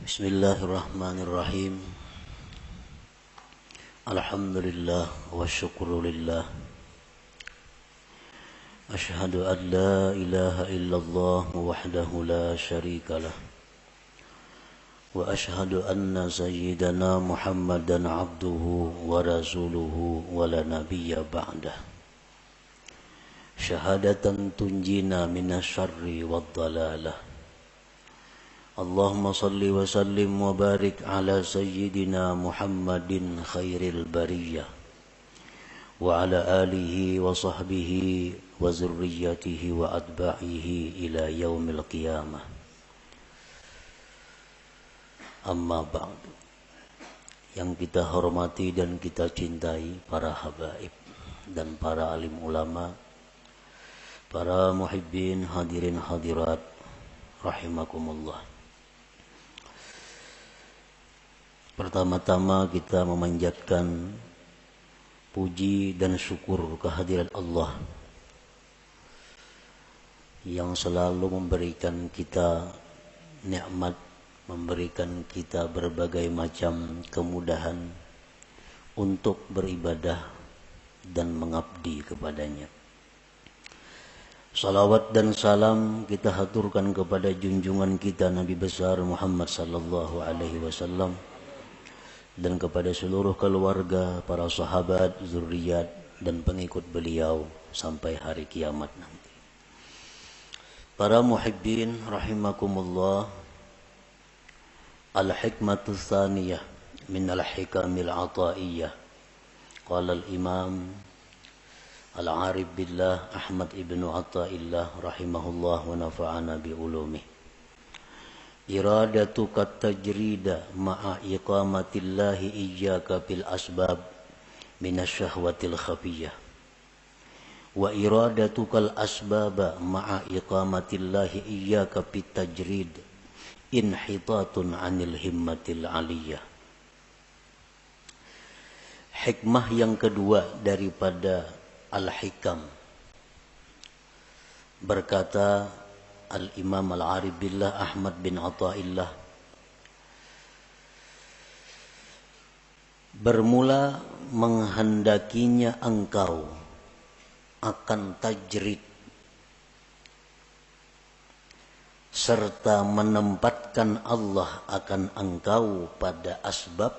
Bismillahirrahmanirrahim. Alhamdulillah wa syukrulillah. Ashhadu an la ilaha illallah wahdahu la syarika lah. Wa ashhadu anna sayyidana Muhammadan abduhu wa rasuluhu wa la nabiyya ba'dah. Syahadatan tunjina minasyarri wad dhalalah. Allahumma salli wa sallim wa barik ala sayyidina Muhammadin khairil bariyah wa ala alihi wa sahbihi wa zurriyatihi wa atba'ihi ila yaumil qiyamah. Amma ba'du. Yang kita hormati dan kita cintai para habaib dan para alim ulama, para muhibbin hadirin hadirat rahimakumullah. Pertama-tama kita memanjatkan puji dan syukur kehadirat Allah yang selalu memberikan kita nikmat, memberikan kita berbagai macam kemudahan untuk beribadah dan mengabdi kepadanya. Salawat dan salam kita haturkan kepada junjungan kita Nabi besar Muhammad sallallahu alaihi wasallam dan kepada seluruh keluarga, para sahabat, zuriat dan pengikut beliau sampai hari kiamat nanti. Para muhibbin rahimakumullah, al-hikmatu tsaniyah min al-hikamil ataiyah. Qala al-imam al-arif billah Ahmad ibnu Athaillah rahimahullah wa nafa'ana bi ulumih. Iradatuka tajrida ma'a iqamatillahi iyyaka bil asbab minasyahwatil khafiyah wa iradatukal asbaba ma'a iqamatillahi iyyaka bit tajrid inhitatun 'anil himmatil 'aliyah. Hikmah yang kedua daripada al-hikam, berkata Al-Imam Al-Arif Billah Ahmad bin Athaillah, bermula menghendakinya engkau akan tajrid serta menempatkan Allah akan engkau pada asbab,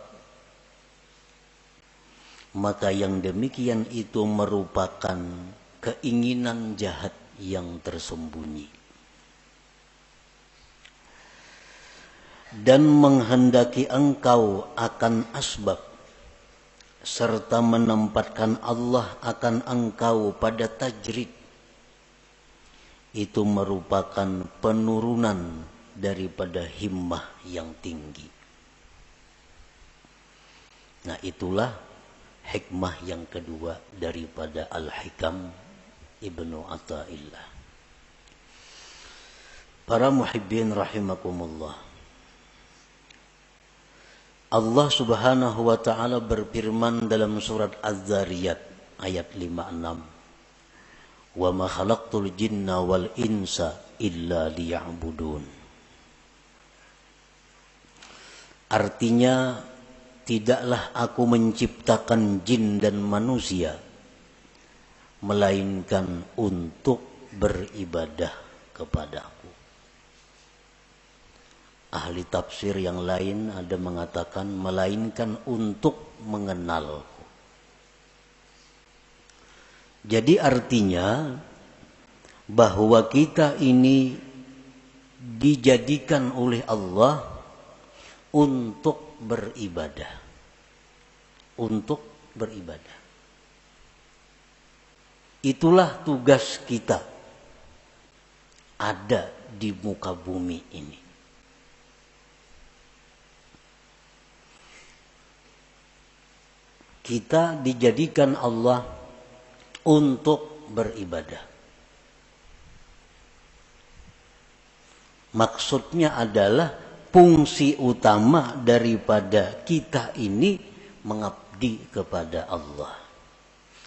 maka yang demikian itu merupakan keinginan jahat yang tersembunyi. Dan menghendaki engkau akan asbab serta menempatkan Allah akan engkau pada tajrid, itu merupakan penurunan daripada himmah yang tinggi. Nah, itulah hikmah yang kedua daripada Al-Hikam Ibnu Athaillah. Para muhibbin rahimakumullah, Allah subhanahu wa ta'ala berfirman dalam surat Az-Zariyat ayat 56, wa ma khalaqtul jinna wal insa illa liya'budun. Artinya, tidaklah aku menciptakan jin dan manusia melainkan untuk beribadah kepadaku. Ahli tafsir yang lain ada mengatakan melainkan untuk mengenalku. Jadi artinya bahwa kita ini dijadikan oleh Allah untuk beribadah. Untuk beribadah. Itulah tugas kita ada di muka bumi ini. Kita dijadikan Allah untuk beribadah. Maksudnya adalah fungsi utama daripada kita ini mengabdi kepada Allah.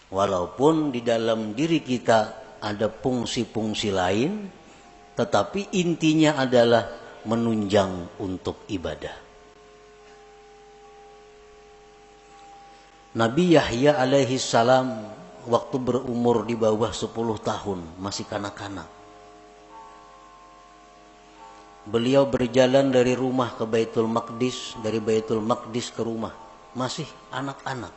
Walaupun di dalam diri kita ada fungsi-fungsi lain, tetapi intinya adalah menunjang untuk ibadah. Nabi Yahya alaihi salam waktu berumur di bawah 10 tahun, masih kanak-kanak. Beliau berjalan dari rumah ke Baitul Maqdis, dari Baitul Maqdis ke rumah, masih anak-anak.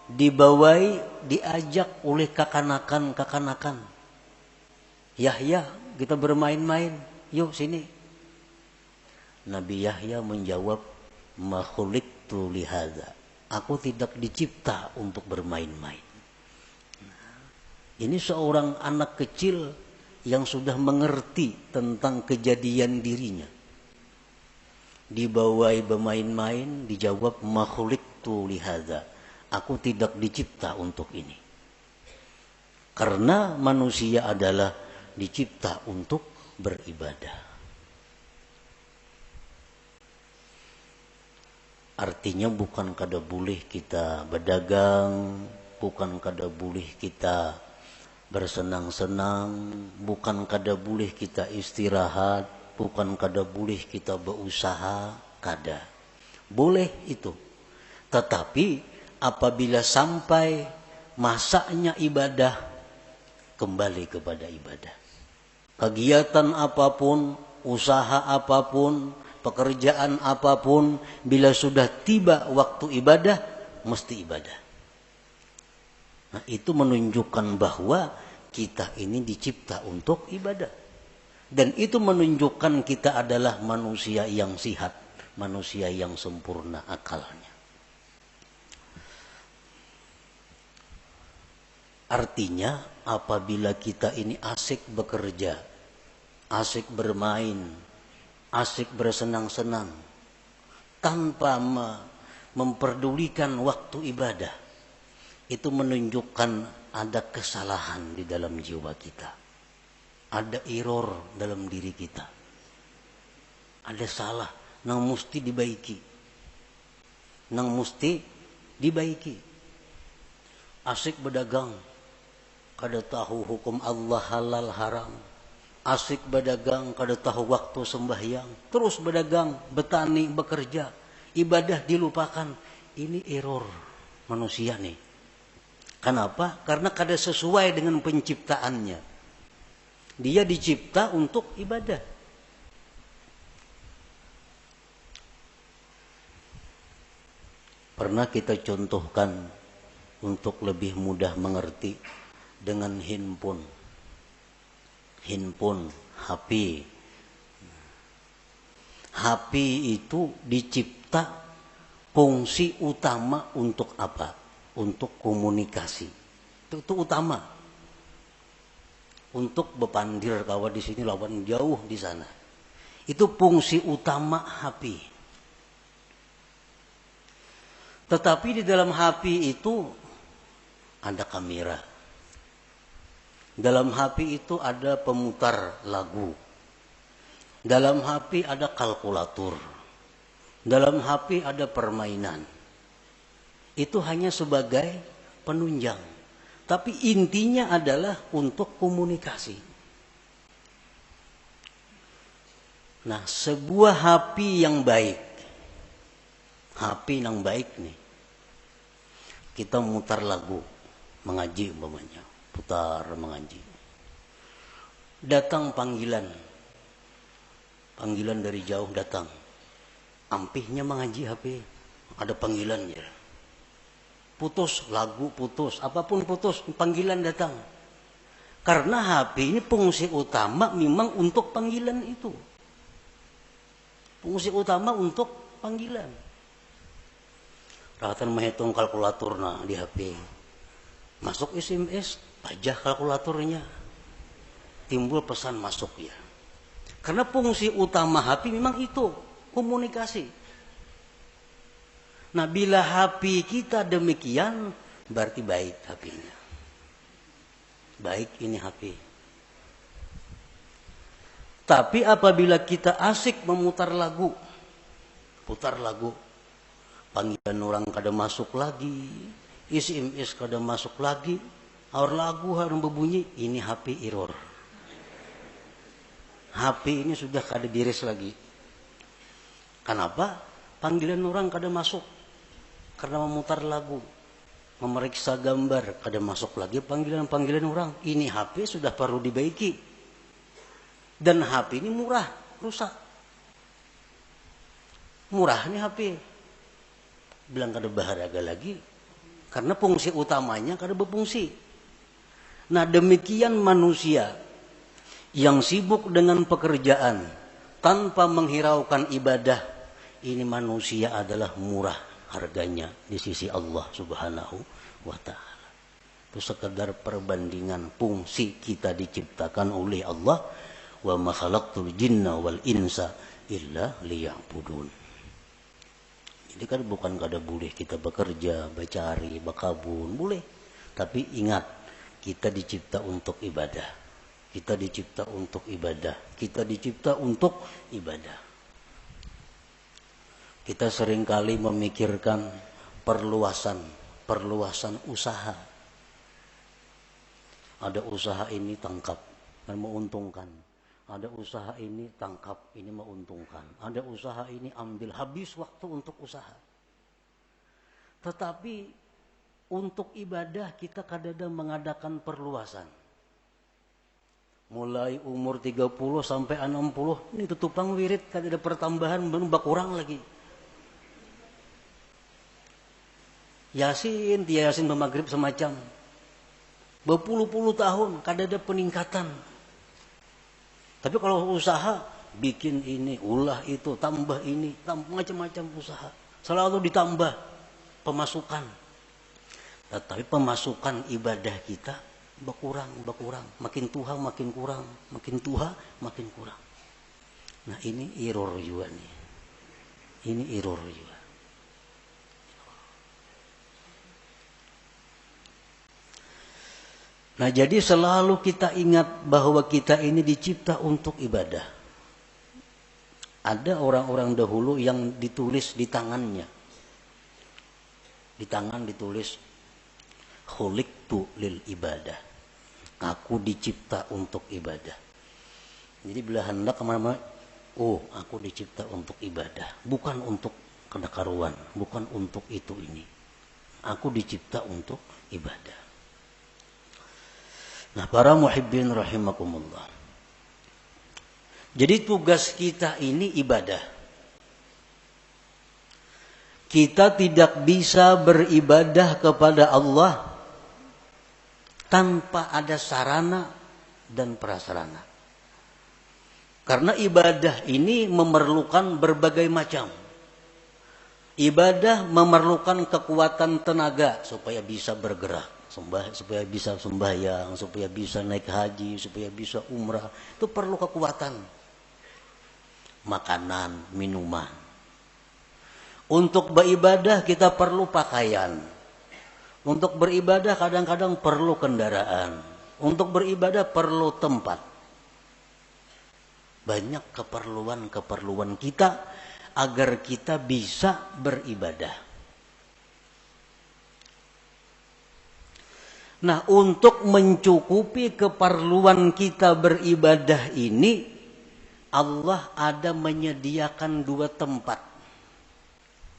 Dibawai, diajak oleh kakanakan. Yahya, kita bermain-main, yuk sini. Nabi Yahya menjawab, ma khuliqtu lihadza. Aku tidak dicipta untuk bermain-main. Ini seorang anak kecil yang sudah mengerti tentang kejadian dirinya. Dibawai bermain-main, dijawab ma khuliqtu lihadza. Aku tidak dicipta untuk ini. Karena manusia adalah dicipta untuk beribadah. Artinya bukan kada boleh kita berdagang, bukan kada boleh kita bersenang-senang, bukan kada boleh kita istirahat, bukan kada boleh kita berusaha, kada. Boleh itu. Tetapi apabila sampai masanya ibadah, kembali kepada ibadah. Kegiatan apapun, usaha apapun, pekerjaan apapun, bila sudah tiba waktu ibadah, mesti ibadah. Nah, itu menunjukkan bahwa kita ini dicipta untuk ibadah. Dan itu menunjukkan kita adalah manusia yang sihat, manusia yang sempurna akalnya. Artinya apabila kita ini asik bekerja, asik bermain, asik bersenang-senang, tanpa memperdulikan waktu ibadah, itu menunjukkan ada kesalahan di dalam jiwa kita. Ada error dalam diri kita. Ada salah, yang mesti dibaiki. Yang mesti dibaiki. Asik berdagang, kada tahu hukum Allah halal haram. Asik berdagang, kada tahu waktu sembahyang. Terus berdagang, bertani, bekerja. Ibadah dilupakan. Ini error manusia nih. Kenapa? Karena kada sesuai dengan penciptaannya. Dia dicipta untuk ibadah. Pernah kita contohkan untuk lebih mudah mengerti dengan handphone, HP. HP itu dicipta fungsi utama untuk apa? Untuk komunikasi. Itu utama. Untuk bepandir kawan di sini lawan jauh di sana. Itu fungsi utama HP. Tetapi di dalam HP itu ada kamera. Dalam HP itu ada pemutar lagu. Dalam HP ada kalkulator. Dalam HP ada permainan. Itu hanya sebagai penunjang. Tapi intinya adalah untuk komunikasi. Nah, sebuah HP yang baik. HP yang baik nih. Kita mutar lagu, mengaji umpamanya, putar mengaji. Datang panggilan dari jauh datang. Ampihnya mengaji HP, ada panggilannya. Putus lagu, putus, apapun putus, panggilan datang. Karena HP ini fungsi utama memang untuk panggilan itu. Fungsi utama untuk panggilan. Rawatan menghitung kalkulator di HP. Masuk SMS, pajah kalkulatornya. Timbul pesan masuk ya. Karena fungsi utama HP memang itu, komunikasi. Nah, bila HP kita demikian, berarti baik HP-nya. Baik ini HP. Tapi apabila kita asik memutar lagu, putar lagu, panggilan orang kada masuk lagi, SMS kada masuk lagi, aur lagu harus berbunyi, ini HP error. HP ini sudah kada beres lagi. Kenapa? Panggilan orang kada masuk. Karena memutar lagu, memeriksa gambar, kada masuk lagi panggilan-panggilan orang. Ini HP sudah perlu dibaiki. Dan HP ini murah, rusak. Murah nih HP. Bilang kada berharga lagi. Karena fungsi utamanya kada berfungsi. Nah demikian manusia yang sibuk dengan pekerjaan tanpa menghiraukan ibadah, ini manusia adalah murah harganya di sisi Allah Subhanahu wa ta'ala. Itu sekedar perbandingan fungsi kita diciptakan oleh Allah. Wa ma khalaqtul jinna wal insa illa liya'budun. Jadi kan bukan kada boleh kita bekerja, bercari, berkabun, boleh. Tapi ingat, kita dicipta untuk ibadah. Kita dicipta untuk ibadah. Kita dicipta untuk ibadah. Kita seringkali memikirkan perluasan usaha. Ada usaha ini tangkap dan menguntungkan. Ada usaha ini tangkap, ini menguntungkan. Ada usaha ini ambil, habis waktu untuk usaha. Tetapi untuk ibadah kita kadang-kadang mengadakan perluasan. Mulai umur 30 sampai 60, ini tutupang wirid, kadang ada pertambahan, belum berkurang lagi. Yasin, dia Yasin bermaghrib semacam. Berpuluh-puluh tahun, kadang ada peningkatan. Tapi kalau usaha, bikin ini, ulah itu, tambah ini, macam-macam usaha. Selalu ditambah pemasukan. Tetapi pemasukan ibadah kita berkurang. Makin tua makin kurang, makin tua makin kurang. Nah ini error juga nih. Ini error juga. Nah jadi selalu kita ingat bahwa kita ini dicipta untuk ibadah. Ada orang-orang dahulu yang ditulis di tangannya. Di tangan ditulis khuliqtu lil ibadah. Aku dicipta untuk ibadah. Jadi bila hendak kemana-mana, oh aku dicipta untuk ibadah. Bukan untuk kedekaruan, bukan untuk itu ini. Aku dicipta untuk ibadah. Nah para muhibbin rahimakumullah. Jadi tugas kita ini ibadah. Kita tidak bisa beribadah kepada Allah tanpa ada sarana dan prasarana. Karena ibadah ini memerlukan berbagai macam. Ibadah memerlukan kekuatan tenaga supaya bisa bergerak. Supaya bisa sembahyang, supaya bisa naik haji, supaya bisa umrah. Itu perlu kekuatan. Makanan, minuman. Untuk beribadah kita perlu pakaian. Untuk beribadah kadang-kadang perlu kendaraan. Untuk beribadah perlu tempat. Banyak keperluan kita agar kita bisa beribadah. Nah, untuk mencukupi keperluan kita beribadah ini, Allah ada menyediakan 2 tempat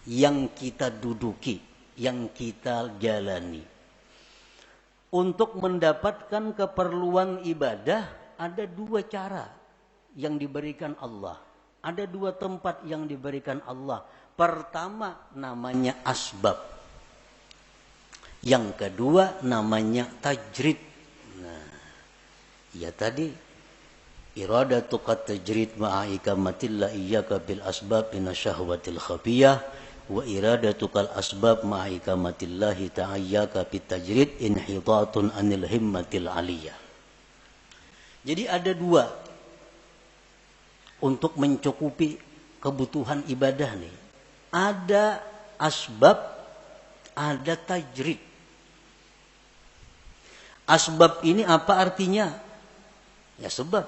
yang kita duduki, yang kita jalani. Untuk mendapatkan keperluan ibadah, ada 2 cara yang diberikan Allah. Ada 2 tempat yang diberikan Allah. Pertama namanya asbab. Yang kedua namanya tajrid. Nah, ya tadi iradatuka tajrid ma'a ikamatillah iyyaka bil asbab inna syahwatil khafiyah wa iradatukal asbab ma'a ikamatillahi ta'ayyaka bit tajrid inhitatun anil himmatil aliyah. Jadi ada 2 untuk mencukupi kebutuhan ibadah nih. Ada asbab, ada tajrid. Asbab ini apa artinya? Ya sebab.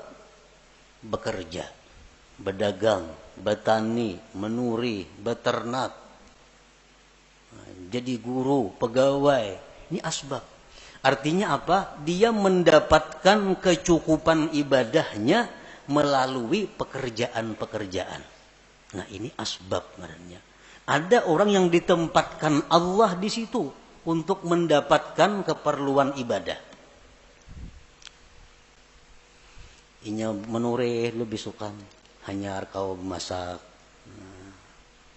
Bekerja, berdagang, bertani, menuri, beternak. Jadi guru, pegawai. Ini asbab. Artinya apa? Dia mendapatkan kecukupan ibadahnya melalui pekerjaan-pekerjaan. Nah, ini asbab ngarannya. Ada orang yang ditempatkan Allah di situ untuk mendapatkan keperluan ibadah. Inya menureh lebih suka hanya kau masak,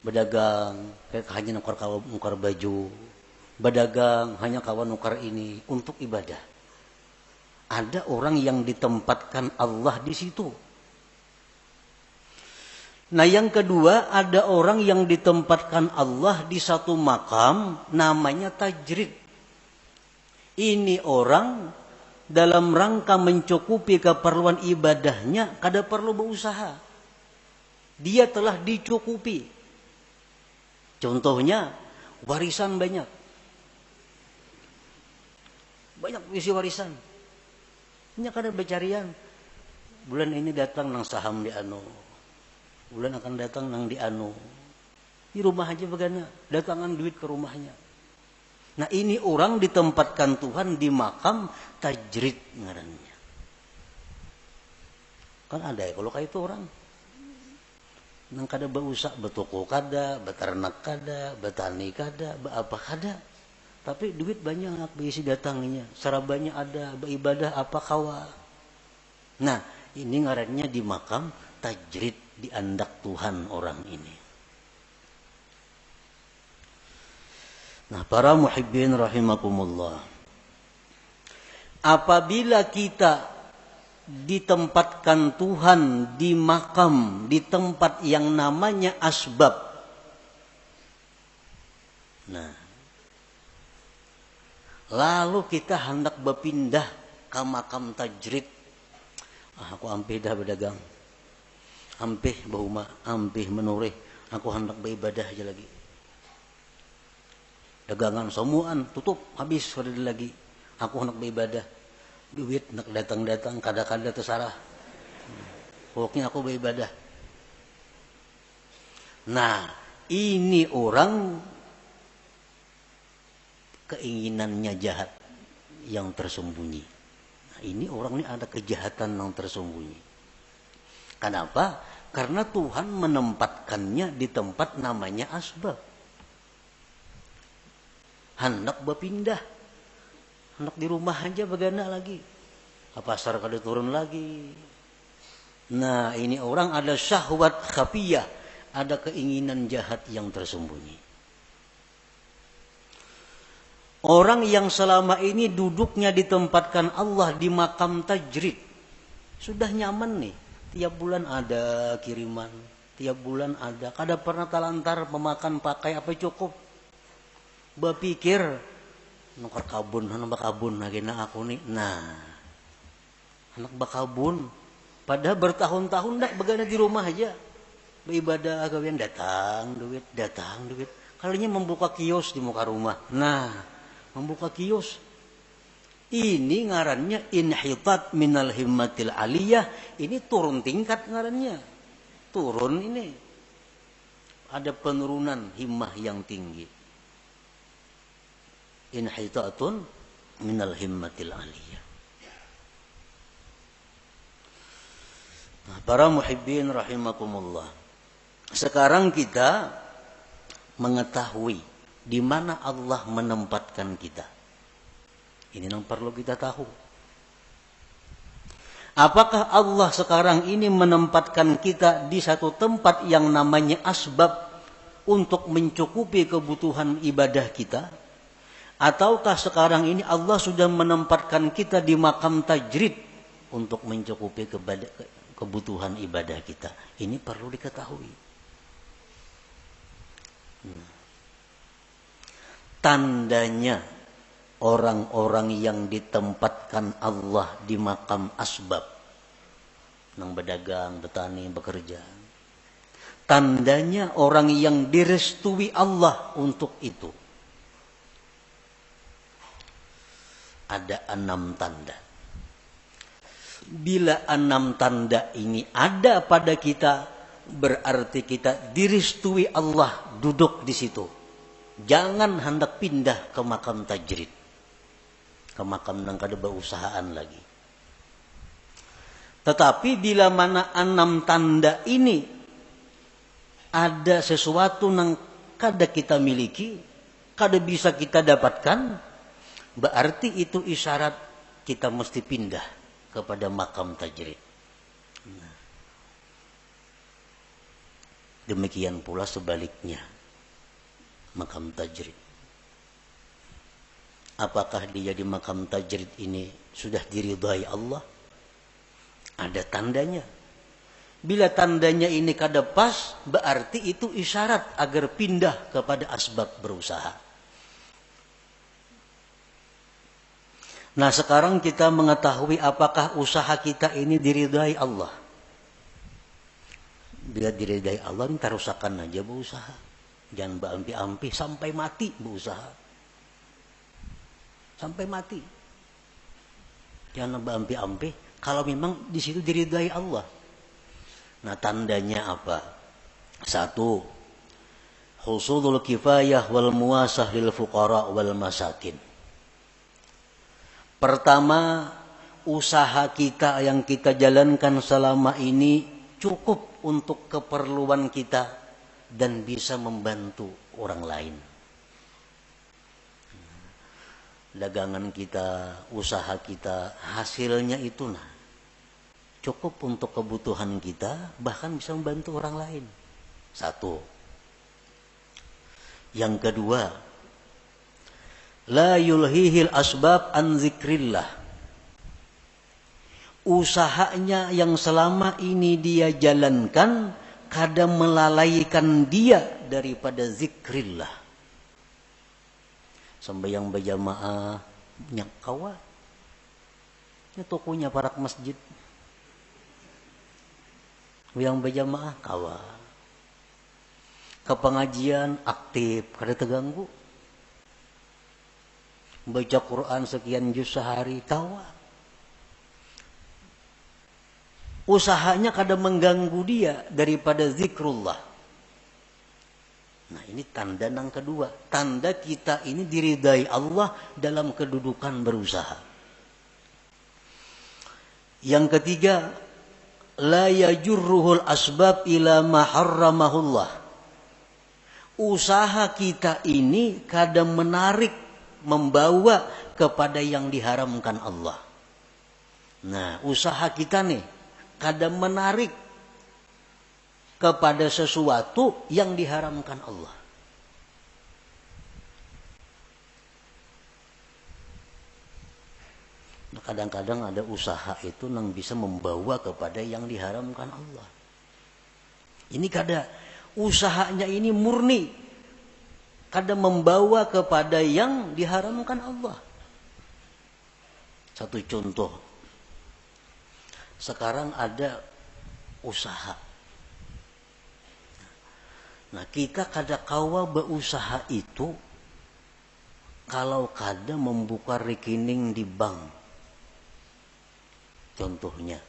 berdagang hanya nukar baju, berdagang hanya kawan nukar ini untuk ibadah. Ada orang yang ditempatkan Allah di situ. Nah, yang kedua, ada orang yang ditempatkan Allah di satu makam namanya tajrid. Ini orang dalam rangka mencukupi keperluan ibadahnya kada perlu berusaha. Dia telah dicukupi. Contohnya warisan banyak. Banyak isi warisan. Ini kada becarian. Bulan ini datang nang saham di anu. Bulan akan datang nang di anu. Di rumah aja begana, datangan duit ke rumahnya. Nah, ini orang ditempatkan Tuhan di makam tajrid ngarannya. Kan ada ya kalau kayak itu orang. Nang kada berusaha, betoko kada, beternak kada, betani kada, apa kada. Tapi duit banyak berisi datangnya. Sarabanya ada, beribadah apa kawa. Nah, ini ngarannya di makam tajrid, diandak Tuhan orang ini. Nah, para muhibbin rahimakumullah. Apabila kita ditempatkan Tuhan di makam, di tempat yang namanya asbab. Nah, lalu kita hendak berpindah ke makam tajrid. Aku ampih dah berdagang. Ampih bahuma, ampih menureh. Aku hendak beribadah aja lagi. Dagangan semuaan tutup, habis kada lagi. Aku hendak beribadah. Duit nak datang-datang, kada-kada terserah. Pokoknya aku beribadah. Nah, ini orang keinginannya jahat yang tersembunyi. Nah, ini orang ini ada kejahatan yang tersembunyi. Kenapa? Karena Tuhan menempatkannya di tempat namanya asbab. Hendak berpindah. Hendak di rumah aja begana lagi. Ke pasar kada turun lagi. Nah, ini orang ada syahwat khafiyah. Ada keinginan jahat yang tersembunyi. Orang yang selama ini duduknya ditempatkan Allah di makam tajrid. Sudah nyaman nih. Tiap bulan ada kiriman. Tiap bulan ada. Kada pernah talantar memakan pakai apa cukup. Berpikir nukar kabun, anak bakabun lagi na aku nih. Nah, anak bakabun. Padahal bertahun-tahun dah begana di rumah aja. Beribadah agawian datang duit. Kalinya membuka kios di muka rumah. Nah, membuka kios. Ini ngarannya inhitat minal himmatil aliyah. Ini turun tingkat ngarannya. Turun ini. Ada penurunan himmah yang tinggi. Inhitatun minal himmatil aliyah. Nah, para muhibbin rahimakumullah. Sekarang kita mengetahui di mana Allah menempatkan kita. Ini yang perlu kita tahu. Apakah Allah sekarang ini menempatkan kita di satu tempat yang namanya asbab untuk mencukupi kebutuhan ibadah kita? Ataukah sekarang ini Allah sudah menempatkan kita di makam tajrid untuk mencukupi kebutuhan ibadah kita? Ini perlu diketahui. Tandanya orang-orang yang ditempatkan Allah di makam asbab, nang berdagang, bertani, bekerja. Tandanya orang yang direstui Allah untuk itu. Ada 6 tanda. Bila 6 tanda ini ada pada kita, berarti kita direstui Allah duduk di situ. Jangan hendak pindah ke makam tajrid. Ke makam yang kada berusahaan lagi. Tetapi bila mana 6 tanda ini ada sesuatu yang kada kita miliki, kada bisa kita dapatkan, berarti itu isyarat kita mesti pindah kepada makam tajrid. Demikian pula sebaliknya, makam tajrid. Apakah dia di makam tajrid ini sudah diridhai Allah? Ada tandanya. Bila tandanya ini kada pas, berarti itu isyarat agar pindah kepada asbab berusaha. Nah, sekarang kita mengetahui apakah usaha kita ini diridhai Allah. Bila diridhai Allah, ini tarusakan aja berusaha. Jangan berampi-ampi sampai mati berusaha. Sampai mati. Jangan berampi-ampi. Kalau memang di situ diridhai Allah. Nah, tandanya apa? 1. Husulul kifayah wal muasah lil fuqara wal masakin. Pertama, usaha kita yang kita jalankan selama ini cukup untuk keperluan kita dan bisa membantu orang lain. Dagangan kita, usaha kita, hasilnya itu cukup untuk kebutuhan kita, bahkan bisa membantu orang lain. 1. Yang kedua, la yulhihil asbab an zikrillah. Usahanya yang selama ini dia jalankan kadang melalaikan dia daripada zikrillah. Sembahyang berjamaah nyakawa. Ini tokonya parak masjid. Yang berjamaah kawa. Ke pengajian aktif, kada terganggu. Baca Quran sekian juz sehari, kawa. Usahanya kada mengganggu dia daripada zikrullah. Nah, ini tanda yang kedua. Tanda kita ini diridai Allah dalam kedudukan berusaha. Yang ketiga, la yajurruhul asbab ila ma harramahullah. Usaha kita ini kadang menarik, membawa kepada yang diharamkan Allah. Nah, usaha kita nih kadang menarik kepada sesuatu yang diharamkan Allah. Nah, kadang-kadang ada usaha itu yang bisa membawa kepada yang diharamkan Allah. Ini kada usahanya ini murni, kada membawa kepada yang diharamkan Allah. Satu contoh, sekarang ada usaha. Nah, kita kada kawa berusaha itu kalau kada membuka rekening di bank. Contohnya,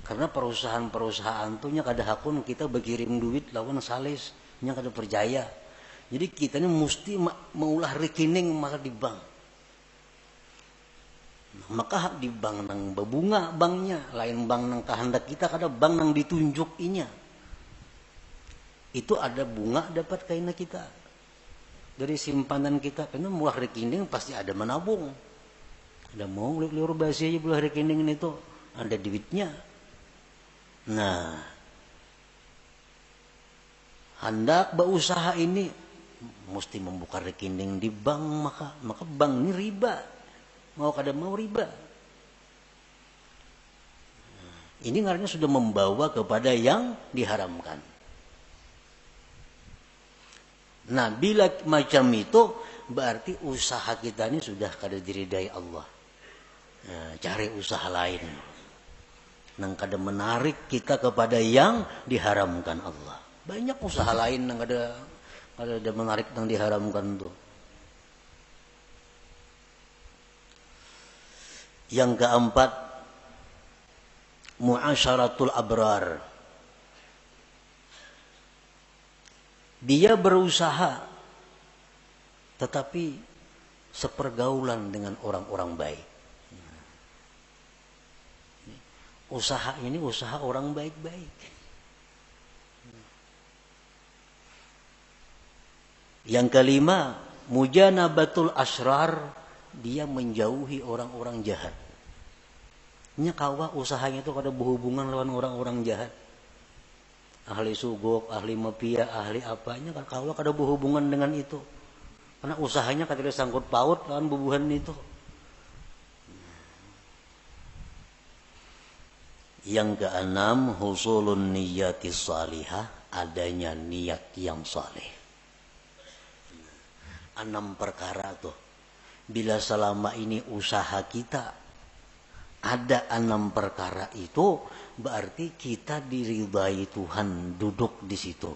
karena perusahaan-perusahaan tuh nya kada hakun kita berkirim duit lawan sales nya kada percaya. Jadi kita ini mesti maulah rekening maka di bank. Maka di bank nang berbunga banknya, lain bank nang kehendak kita, kada bank nang ditunjuk inya. Itu ada bunga dapat kaina kita dari simpanan kita. Karena mulah rekening pasti ada menabung. Ada mau liur basi aja bulah rekening itu ada duitnya. Nah, hendak berusaha ini mesti membuka rekening di bank, maka bank ini riba. Mau kada mau riba. Ini ngarannya sudah membawa kepada yang diharamkan. Nah, bila macam itu berarti usaha kita ini sudah kada diridai Allah. Nah, cari usaha lain nang kada menarik kita kepada yang diharamkan Allah. Banyak usaha lain nang kada menarik nang diharamkan tuh. Yang keempat, muasyaratul abrar. Dia berusaha tetapi sepergaulan dengan orang-orang baik. Usaha ini usaha orang baik-baik. Yang kelima, mujanabatul asrar, dia menjauhi orang-orang jahat. Nya kawa usahanya itu kada berhubungan lawan orang-orang jahat. Ahli sugok, ahli mafia, ahli apanya kan kawa kada berhubungan dengan itu. Karena usahanya kada sangkut paut lawan bubuhan itu. Yang keenam, husulun niyati salihah, adanya niat yang saleh. 6 perkara tuh. Bila selama ini usaha kita ada 6 perkara itu, berarti kita diridai Tuhan duduk di situ.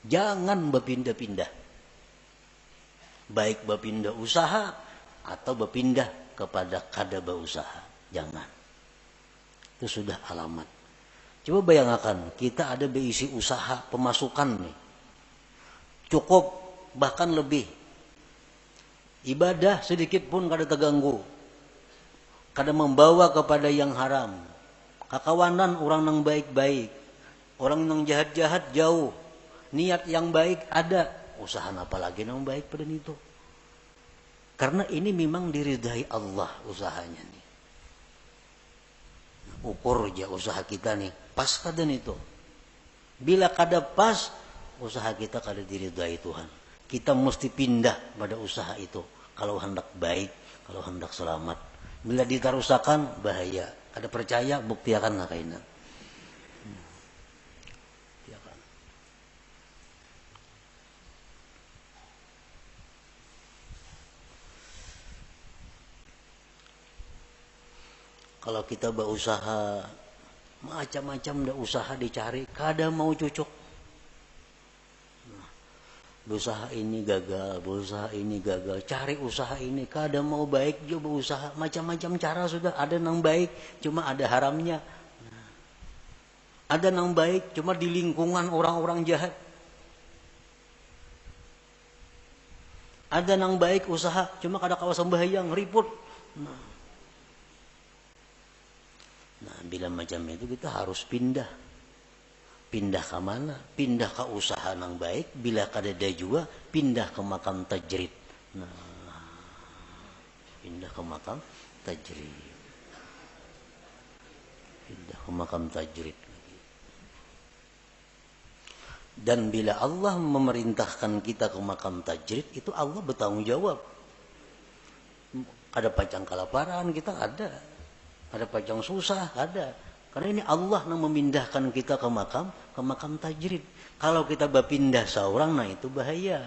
Jangan berpindah-pindah. Baik berpindah usaha atau berpindah kepada kada berusaha. Jangan. Itu sudah alamat. Coba bayangkan, kita ada berisi usaha pemasukan nih. Cukup, bahkan lebih. Ibadah sedikit pun kada terganggu. Kada membawa kepada yang haram. Kakawanan orang yang baik-baik. Orang yang jahat-jahat jauh. Niat yang baik ada. Usaha apa lagi yang baik pada itu. Karena ini memang diridai Allah usahanya nih. Ukur aja usaha kita nih, pas kada itu. Bila kada pas, usaha kita kada diridai Tuhan. Kita mesti pindah pada usaha itu. Kalau hendak baik, kalau hendak selamat. Bila ditarusakan, bahaya. Kada percaya, buktiakan lah kaina. Kalau kita berusaha, macam-macam dah usaha dicari, kada mau cocok. Berusaha ini gagal, berusaha ini gagal, cari usaha ini, kada mau baik juga berusaha, macam-macam cara sudah. Ada yang baik, cuma ada haramnya. Ada yang baik, cuma di lingkungan orang-orang jahat. Ada yang baik usaha, cuma kada kawasan bahayang, ribut. Nah, bila macam itu kita harus pindah. Pindah ke mana? Pindah ke usaha yang baik. Bila kadada juga, pindah ke makam tajrid. Nah, pindah ke makam tajrid. Pindah ke makam tajrid. Dan bila Allah memerintahkan kita ke makam tajrid, itu Allah bertanggung jawab. Ada pacang kelaparan kita ada. Ada pacang susah, ada. Karena ini Allah yang memindahkan kita ke makam tajrid. Kalau kita berpindah seorang, nah itu bahaya.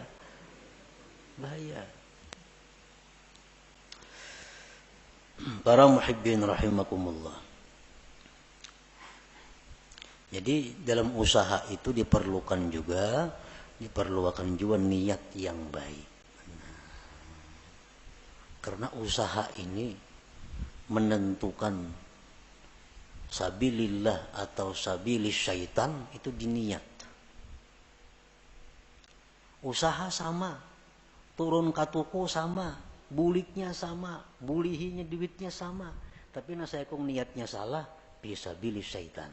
Bahaya. Para muhibbin rahimakumullah. Jadi dalam usaha itu diperlukan juga niat yang baik. Karena usaha ini menentukan sabilillah atau sabilis syaitan itu diniat. Usaha sama, turun katuku sama, buliknya sama, bulihinya duitnya sama, tapi nasayakung niatnya salah, fisabilis syaitan.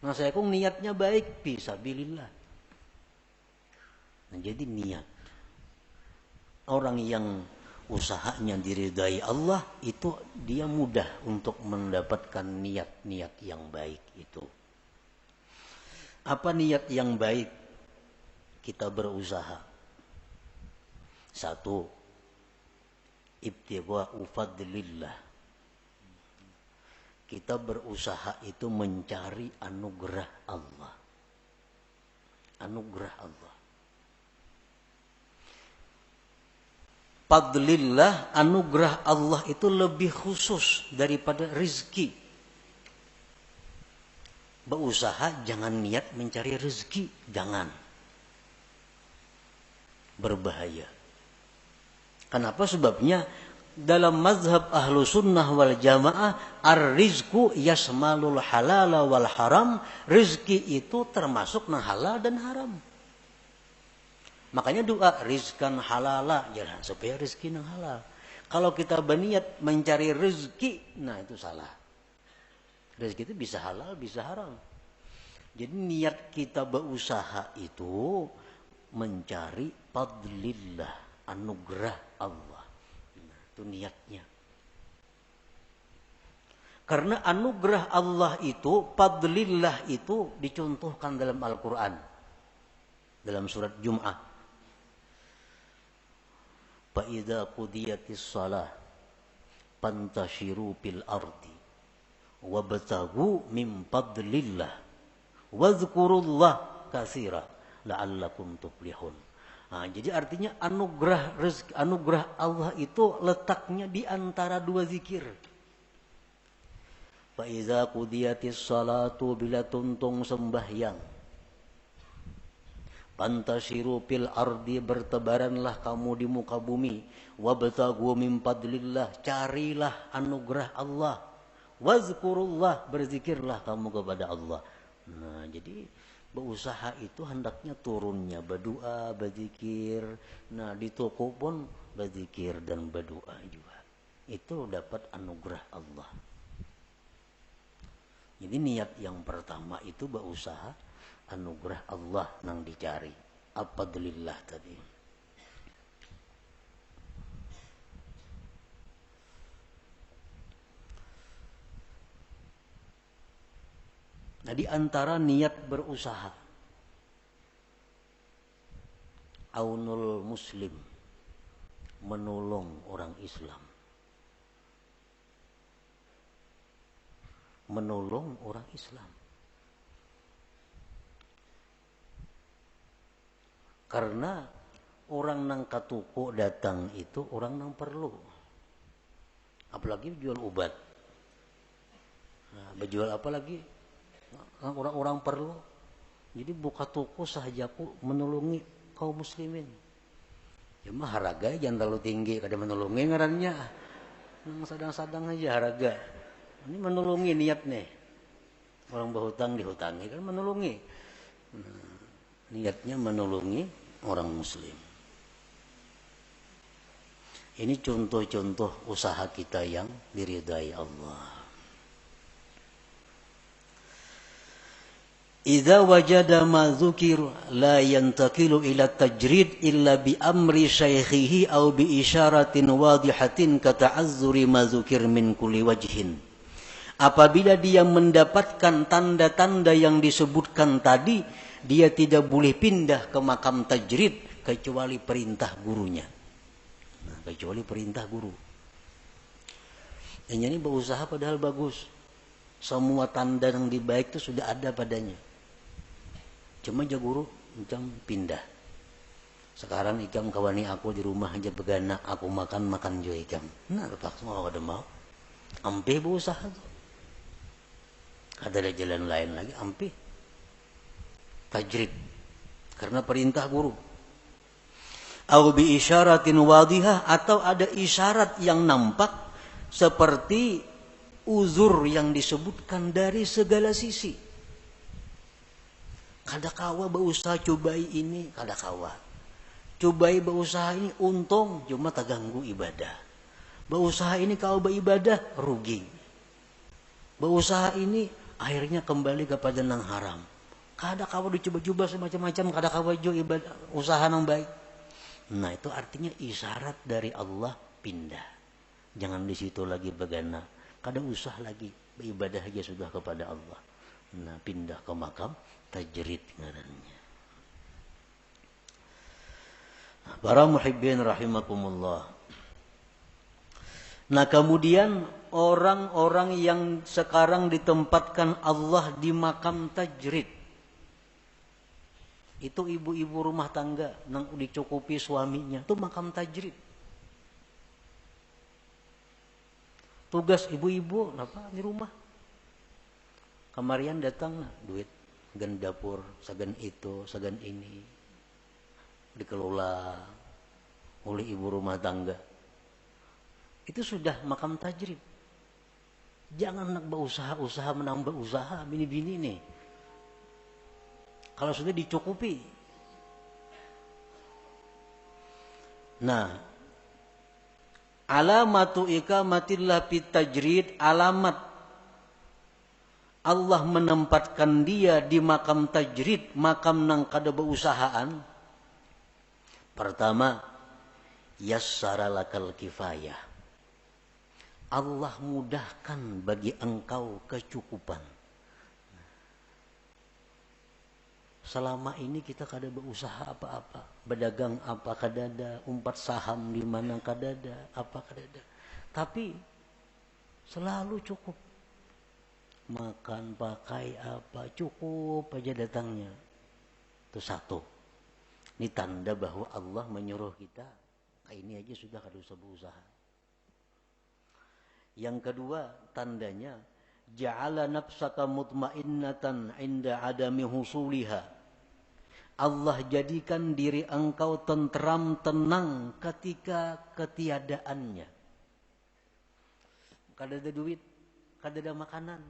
Nasayakung niatnya baik, fisabilillah. Nah, jadi niat. Orang yang usahanya diridai Allah itu dia mudah untuk mendapatkan niat-niat yang baik itu. Apa niat yang baik? Kita berusaha. 1. Ibtigha'u fadlillah. Kita berusaha itu mencari anugerah Allah. Anugerah Allah. Fadlillah, anugerah Allah itu lebih khusus daripada rezeki. Berusaha jangan niat mencari rezeki, jangan. Berbahaya. Kenapa? Sebabnya dalam mazhab ahlu sunnah wal jamaah, ar-rizku yasmalul halala wal haram. Rezeki itu termasuk yang halal dan haram. Makanya doa rizkan halala, jangan supaya rezeki yang halal. Kalau kita berniat mencari rezeki, nah itu salah. Rezeki itu bisa halal, bisa haram. Jadi niat kita berusaha itu mencari fadlillah, anugerah Allah. Nah, itu niatnya. Karena anugerah Allah itu, fadlillah itu dicontohkan dalam Al-Quran. Dalam surat Jum'ah. Fa'idha qudiyatis salah, fantashiru fil ardi, wabtagu min fadlillah, wadhkurullah katsira, la'allakum tuflihun. Nah, jadi artinya anugerah Allah itu letaknya di antara dua zikir. Faiza qudiyatis salatu, bila tuntung sembahyang, pantashiru fil ardi, bertebaranlah kamu di muka bumi, wabtagu min fadlillah, carilah anugerah Allah, wazkurullah, berzikirlah kamu kepada Allah. Nah, jadi berusaha itu hendaknya turunnya berdoa, berzikir. Nah, di toko pun berzikir dan berdoa juga. Itu dapat anugerah Allah. Jadi niat yang pertama itu berusaha anugerah Allah nang dicari. Fadlillah tadi. Nah, di antara niat berusaha, aunul muslim, menolong orang Islam. Menolong orang Islam. Karena orang nang katuko datang itu orang nang perlu. Apalagi jual obat. Nah, berjual apa lagi? Orang-orang perlu. Jadi buka toko sahajaku menolongi kaum muslimin. Cuma harga jangan terlalu tinggi, kada menolongi ngarannya. Sadang-sadang aja harga. Ini menolongi niat nih. Orang berhutang dihutangi kan menolongi. Niatnya menolongi orang muslim. Ini contoh-contoh usaha kita yang diridai Allah. Idza wajada ma dzukir la yantaqilu ila tajrid illa bi amri syaikhihi aw bi isyaratin wadihatin ka ta'azzuri ma dzukir min kulli wajhin. Apabila dia mendapatkan tanda-tanda yang disebutkan tadi, dia tidak boleh pindah ke makam tajrid kecuali perintah gurunya. Nah, kecuali perintah guru. Yang ini berusaha padahal bagus. Semua tanda yang baik itu sudah ada padanya. Cuma aja guru macam pindah. Sekarang ikam kawani aku di rumah aja begana, aku makan juga ikam. Nah, terpaksa mau ada mau. Ampe berusaha tuh. Ada jalan lain lagi, ampe. Tajrid. Karena perintah guru. Au bi isyaratin wadihah, atau ada isyarat yang nampak seperti uzur yang disebutkan dari segala sisi. Kada kawa berusaha cobai ini, kada kawa. Cobai berusaha ini untung, cuma terganggu ibadah. Berusaha ini kau beribadah, rugi. Berusaha ini akhirnya kembali kepada nang haram. Kada kawa dicoba-coba semacam-macam, kada kawa jo ibadah, usaha nang baik. Nah, itu artinya isyarat dari Allah pindah. Jangan di situ lagi begana. Kada usah lagi beribadah aja sudah kepada Allah. Nah, pindah ke makam tajrid ngarannya. Para muhibbin rahimakumullah. Nah, kemudian orang-orang yang sekarang ditempatkan Allah di makam tajrid, itu ibu-ibu rumah tangga yang dicukupi suaminya, itu makam tajrid. Tugas ibu-ibu apa di rumah? Kamarian datang duit gan dapur, sagan itu, sagan ini dikelola oleh ibu rumah tangga. Itu sudah makam tajrid. Jangan nak berusaha menambah usaha bini-bini nih. Kalau sudah dicukupi. Nah, alamatu ikamatillah fit tajrid, alamat Allah menempatkan dia di makam tajrid, makam nang kada beusahaan. Pertama, yassara lakal kifayah. Allah mudahkan bagi engkau kecukupan. Selama ini kita kada berusaha apa-apa, berdagang apa kadada, umpat saham di mana kadada, apa kadada. Tapi selalu cukup. Makan, pakai apa, cukup aja datangnya. Itu satu. Ini tanda bahwa Allah menyuruh kita, ini aja sudah kada usah berusaha. Yang kedua, tandanya ja'ala nafsaka mutmainnatan 'inda 'adami husuliha. Allah jadikan diri engkau tentram, tenang ketika ketiadaannya. Kada ada duit, kada ada makanan,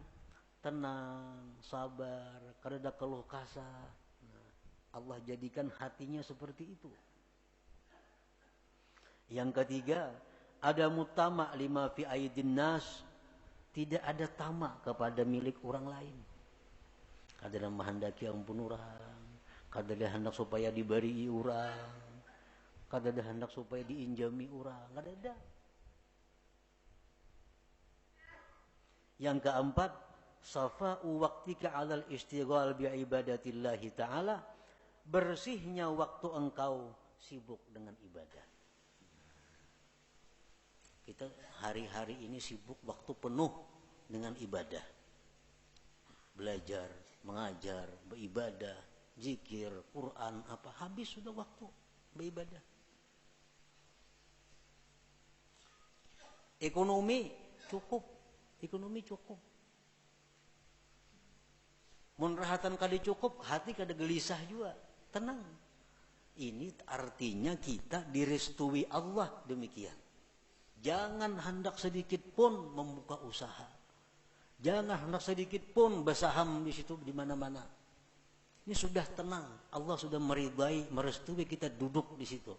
tenang, sabar, kada ada keluh kesah. Allah jadikan hatinya seperti itu. Yang ketiga, ada mutama lima fi aidin nas. Tidak ada tamak kepada milik orang lain. Kada ada menghendaki ampun orang, kada ada hendak supaya diberi orang, kada ada hendak supaya diinjami orang, kada ada. Yang keempat, safa'u waqtika 'alal istighal bi ibadatillahi ta'ala. Bersihnya waktu engkau sibuk dengan ibadah. Kita hari-hari ini sibuk waktu penuh dengan ibadah. Belajar, mengajar, beribadah, zikir, Quran, apa habis sudah waktu beribadah. Ekonomi cukup. Mun rahatan kada cukup, hati kada gelisah juga, tenang. Ini artinya kita direstui Allah demikian. Jangan hendak sedikit pun membuka usaha. Jangan hendak sedikit pun bersaham di situ di mana-mana. Ini sudah tenang. Allah sudah meridai, merestui kita duduk di situ.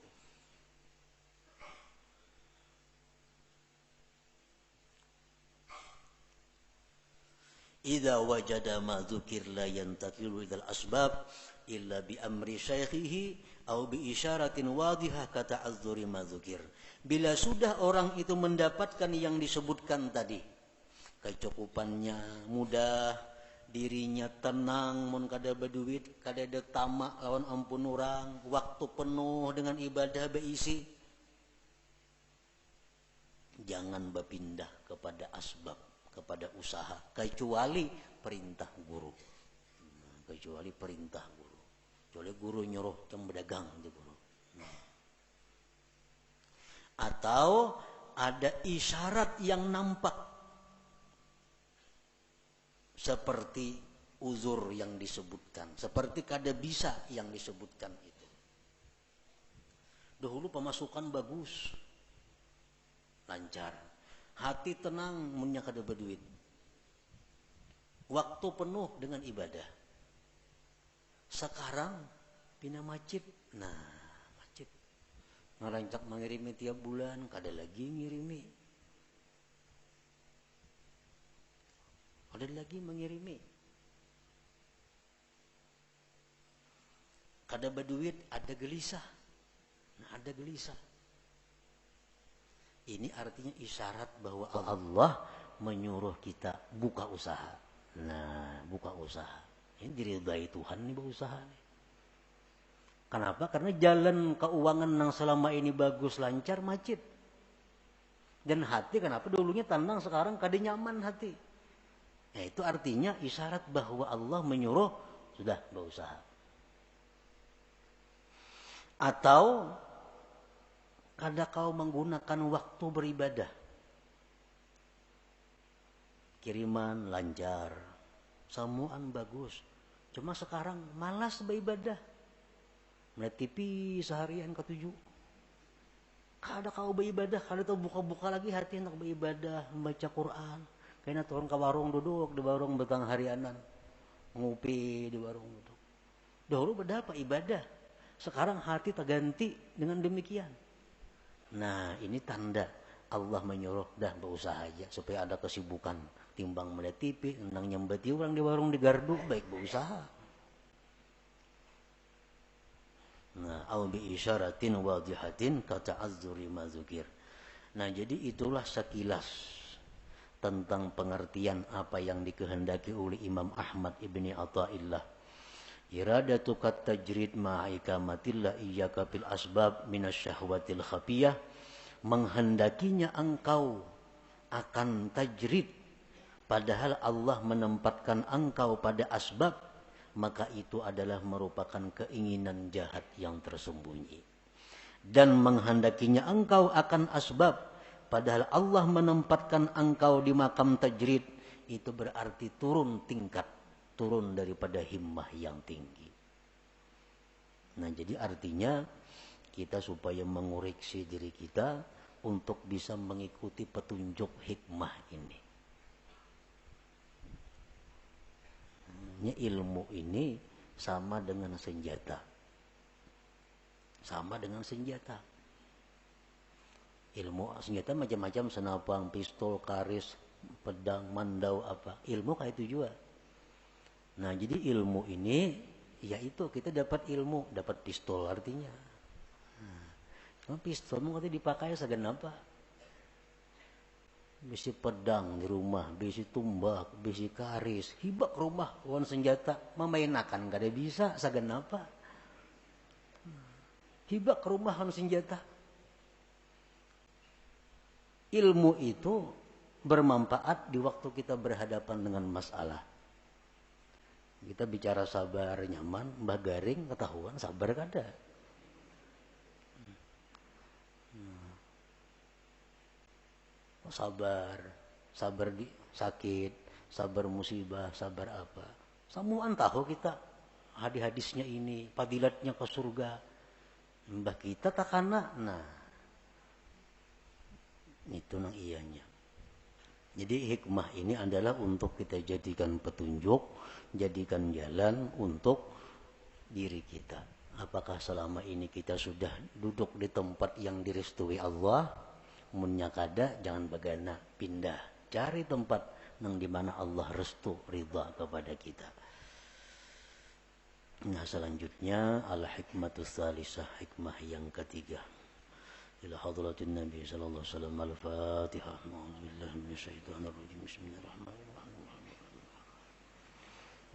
Idza wajada ma dzukir la yantaqilu idal asbab illa bi amri syaikhihi au bi isyaratin wadihah kata'azzuri ma dzukir. Bila sudah orang itu mendapatkan yang disebutkan tadi, kecukupannya mudah, dirinya tenang, mun kada berduit, kada ada tamak lawan ampun orang, waktu penuh dengan ibadah beisi, jangan berpindah kepada asbab, kepada usaha, kecuali perintah guru. Kecuali perintah guru. Kecuali guru nyuruh yang berdagang itu guru. Atau ada isyarat yang nampak seperti uzur yang disebutkan, seperti kada bisa yang disebutkan itu. Dahulu pemasukan bagus, lancar, hati tenang, munnya kada berduit, waktu penuh dengan ibadah. Sekarang pina macet, macet, ngerancak mengirimi tiap bulan, kada lagi ngirimi, kada lagi mengirimi, kada berduit, ada gelisah, ada gelisah. Ini artinya isyarat bahwa Allah menyuruh kita buka usaha. Buka usaha. Ini diridai Tuhan nih berusaha nih. Kenapa? Karena jalan keuangan yang selama ini bagus, lancar, macet. Dan hati kenapa dulunya tenang, sekarang kada nyaman hati. Itu artinya isyarat bahwa Allah menyuruh sudah berusaha. Atau kada kau menggunakan waktu beribadah. Kiriman lancar, samuan bagus. Cuma sekarang malas beribadah. Melihat TV seharian ke-7. Kada kau beribadah, kada tahu buka-buka lagi hati hendak beribadah, membaca Quran. Kayaknya turun ke warung duduk di warung betang harianan. Ngopi di warung duduk. Dahulu berapa ibadah. Sekarang hati terganti dengan demikian. Ini tanda Allah menyuruh dah berusaha aja supaya ada kesibukan timbang melihat TV, nang nyambati orang di warung di gardu, baik berusaha. Nah, au bi isyaratin wadihatin kata'azzuri ma dzukir. Nah, jadi itulah sekilas tentang pengertian apa yang dikehendaki oleh Imam Ahmad ibni Athaillah. Iradatu kat tajrid ma'ikamatillah iyyaka fil asbab minasyahwatil khafiyah. Menghendakinya engkau akan tajrid, padahal Allah menempatkan engkau pada asbab, maka itu adalah merupakan keinginan jahat yang tersembunyi. Dan menghendakinya engkau akan asbab, padahal Allah menempatkan engkau di makam tajrid, itu berarti turun tingkat, turun daripada himmah yang tinggi. Nah, jadi artinya kita supaya mengoreksi diri kita untuk bisa mengikuti petunjuk hikmah ini. Ilmu ini sama dengan senjata. Sama dengan senjata. Ilmu senjata macam-macam, senapang, pistol, karis, pedang, mandau, apa. Ilmu kayak itu juga. Nah, jadi ilmu ini, yaitu kita dapat ilmu, dapat pistol artinya. Nah, pistol mungkin dipakai segenapa. Bisi pedang di rumah, bisi tumbak, bisi karis, hibak rumah, wan senjata, memainakan gak ada bisa, segenapa. Hibak rumah wan senjata. Ilmu itu bermanfaat di waktu kita berhadapan dengan masalah. Kita bicara sabar nyaman, mbah garing ketahuan sabar kada. Sabar di sakit, sabar musibah, sabar apa. Samuan tahu kita hadis-hadisnya ini, fadilatnya ke surga. Mbah kita takana, nah itu nang iyanya. Jadi hikmah ini adalah untuk kita jadikan petunjuk, jadikan jalan untuk diri kita. Apakah selama ini kita sudah duduk di tempat yang direstui Allah? Munnya kada, jangan bagana, pindah. Cari tempat nang dimana Allah restu, ridha kepada kita. Nah, selanjutnya al-hikmatus salisah, hikmah yang ketiga. Ila hadratin Nabi sallallahu alaihi wasallam, al-Fatihah. A'udzubillahi minasyaitonir rajim. Bismillahirrahmanirrahim.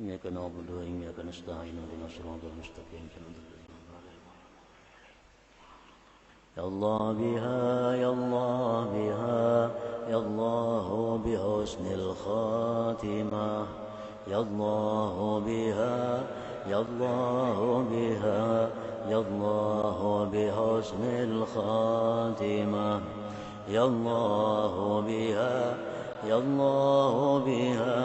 Iyyaka na'budu wa iyyaka nasta'in. Ihdinas siratal mustaqim. Ya Allah biha, ya Allah biha, ya Allah bihusnil khatimah. Ya Allah biha, ya Allah biha, ya Allah bihusnil khatimah. Ya Allah biha, ya Allah biha,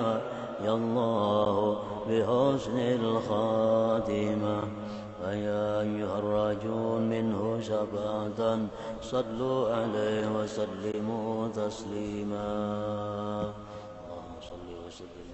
ya Allah bihusnil khatimah. فيا أيها الراجون منه شفاعة صلوا عليه وسلموا تسليما اللهم صل وسلم